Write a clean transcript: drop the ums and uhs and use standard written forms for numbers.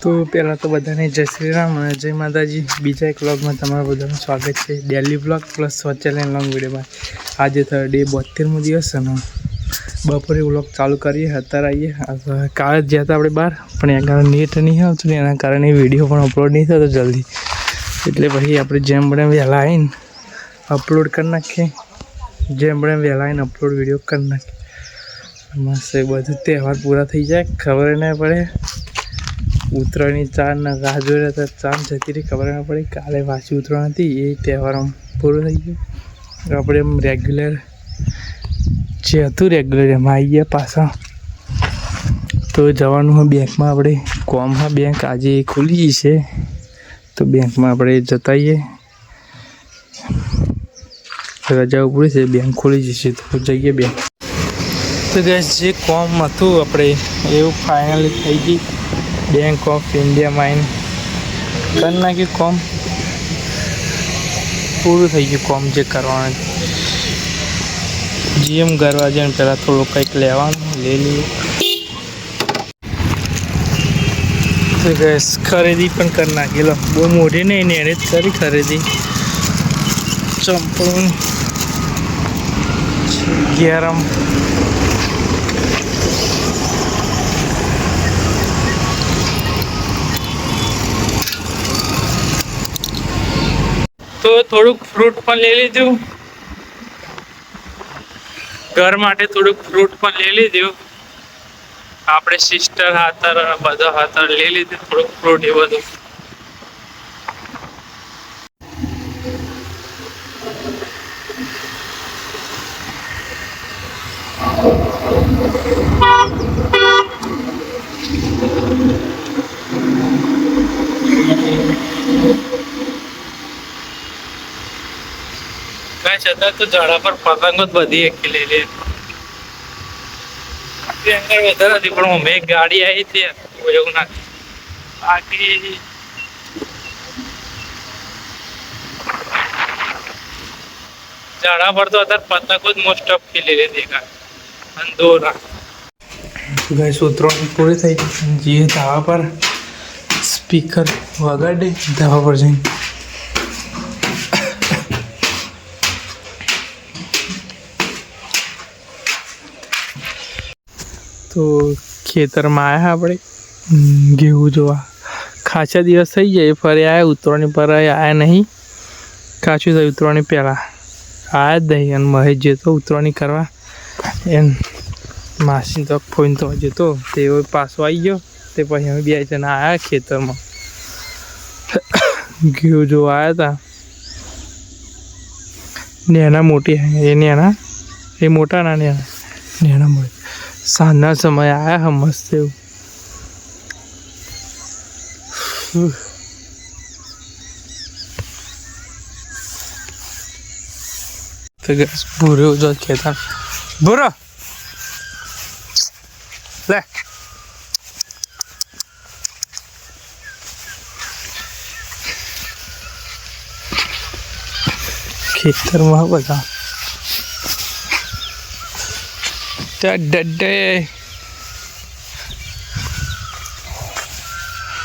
તો પહેલાં તો બધાને જય શ્રી રામ અને જય માતાજી. બીજા એક વ્લોગમાં તમારું બધાનું સ્વાગત છે. Daily vlog plus challenge long વિડીયોમાં. આજે થર્ડે 72મો દિવસ અને બપોરે વ્લોગ ચાલુ કરીએ. અત્યારે આવીએ. કાલે જ ગયા હતા આપણે બહાર, પણ એના કારણે નેટ નહીં આવતું ને એના કારણે વિડીયો પણ અપલોડ નહીં થતો જલ્દી. એટલે પછી આપણે જેમ બને વહેલા આવીને અપલોડ કરી નાખીએ. જેમ બને વહેલા આવીને અપલોડ વિડીયો કરી નાખીએ. મસ્ત બધું તહેવાર પૂરા થઈ જાય ખબર ના પડે. ઉત્તરાયણની ચાંદના રાહ જોઈ રહ્યા હતા, ચાંદ જતી રહી ખબર ના પડી. કાલે વાંચી ઉત્તરાયણ હતી, એ તહેવાર આમ પૂરો થઈ ગયો. આપણે એમ રેગ્યુલર જે હતું રેગ્યુલર એમાં આવી ગયા પાછા. તો જવાનું હોય બેંકમાં, આપણે કોમમાં બેંક આજે ખુલી છે, તો બેંકમાં આપણે જતા આવીએ. રજા ઉપડી છે, બેંક ખુલી જશે તો જઈએ બેંક. તો ગેસ જે કોમ હતું આપણે એવું ફાઇનલી થઈ ગઈ. બેંક ઓફ ઇન્ડિયામાં આવીને કરી નાખ્યું કોમ, પૂરું થઈ ગયું કોમ જે કરવાનું. જીએમ કરવા જઈને પહેલાં થોડું કંઈક લેવાનું લઈ લઈએ. તો ગેસ ખરીદી પણ કરી નાખી. લો બહુ મોટી નહીં ને એને જ કરી ખરીદી. ચંપલ ગેરમ તો થોડુંક ફ્રૂટ પણ લઈ લીધું. ઘર માટે થોડુંક ફ્રૂટ પણ લઈ લીધું. આપણે સિસ્ટર હાથર બધા હાથર લઈ લીધું થોડુંક ફ્રૂટ એ બધું. છતાં તો ઝાડા પર પતંગો જ બધી એક લઈ લે. વધારે હતી પણ મેં ગાડી આવી હતી એવું ના બાકી ઝાડા પર તો અત્યારે પતંગો જ મોસ્ટ ઓફ ખીલી લે દેખાય. અંદોરા ગાઈસ ઉતરવાની પૂરી થઈ ગઈ. જે ધાબા પર સ્પીકર વગાડે ધાબા પર જઈને. તો ખેતરમાં આવ્યા આપણે ઘેવું જોવા. ખાસા દિવસ થઈ જાય ફરી આવ્યા. ઉતરવાની પર આવ્યા નહીં, ખાસું થયું ઉતરવાની પહેલાં આવ્યા જ નહીં. અને મહેશ જતો ઉતરવાની કરવા, એમ માસી તો ફોન તો જતો તે પાછો આવી ગયો. તે પછી અમે બે જણા આવ્યા ખેતરમાં ઘેવું જોવા આવ્યા હતા. નેના મોટી એ નેના એ મોટા ના નેના મોટી. સાંજના સમયે આવ્યા મસ્ત એવું. તો ગેસ ભૂરો જો ખેતર ભૂરો લે. ખેતરમાં બધા ડડે